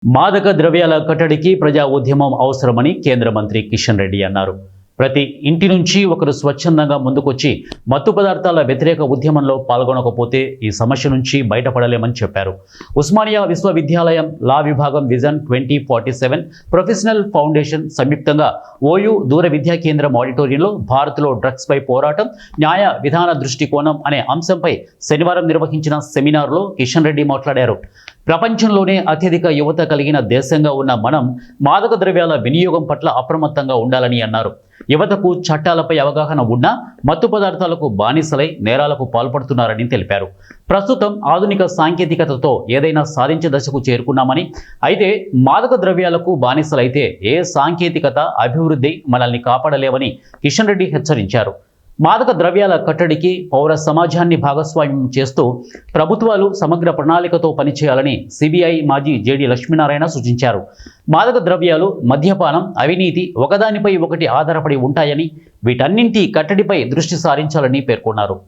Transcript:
మాదక ద్రవ్యాల కట్టడికి ప్రజా ఉద్యమం అవసరమని కేంద్ర మంత్రి కిషన్ రెడ్డి అన్నారు. ప్రతి ఇంటి నుంచి ఒకరు స్వచ్ఛందంగా ముందుకొచ్చి మత్తు పదార్థాల వ్యతిరేక ఉద్యమంలో పాల్గొనకపోతే ఈ సమస్య నుంచి బయటపడలేమని చెప్పారు. ఉస్మానియా విశ్వవిద్యాలయం లా విభాగం విజన్ 2047 ప్రొఫెషనల్ ఫౌండేషన్ సంయుక్తంగా ఓయూ దూర విద్యా కేంద్రం ఆడిటోరియంలో భారత్లో డ్రగ్స్ పై పోరాటం, న్యాయ విధాన దృష్టికోణం అనే అంశంపై శనివారం నిర్వహించిన సెమినార్లో కిషన్ రెడ్డి మాట్లాడారు. ప్రపంచంలోనే అత్యధిక యువత కలిగిన దేశంగా ఉన్న మనం మాదక ద్రవ్యాల వినియోగం పట్ల అప్రమత్తంగా ఉండాలని అన్నారు. యువతకు చట్టాలపై అవగాహన ఉన్నా మత్తు పదార్థాలకు బానిసలై నేరాలకు పాల్పడుతున్నారని తెలిపారు. ప్రస్తుతం ఆధునిక సాంకేతికతతో ఏదైనా సాధించే దశకు చేరుకున్నామని, అయితే మాదక ద్రవ్యాలకు బానిసలైతే ఏ సాంకేతికత, అభివృద్ధి మనల్ని కాపాడలేవని కిషన్ రెడ్డి హెచ్చరించారు. మాదక ద్రవ్యాల కట్టడికి పౌర సమాజాన్ని భాగస్వామ్యం చేస్తూ ప్రభుత్వాలు సమగ్ర ప్రణాళికతో పనిచేయాలని సిబిఐ మాజీ జేడి లక్ష్మీనారాయణ సూచించారు. మాదక ద్రవ్యాలు, మద్యపానం, అవినీతి ఒకదానిపై ఒకటి ఆధారపడి ఉంటాయని, వీటన్నింటి కట్టడిపై దృష్టి సారించాలని పేర్కొన్నారు.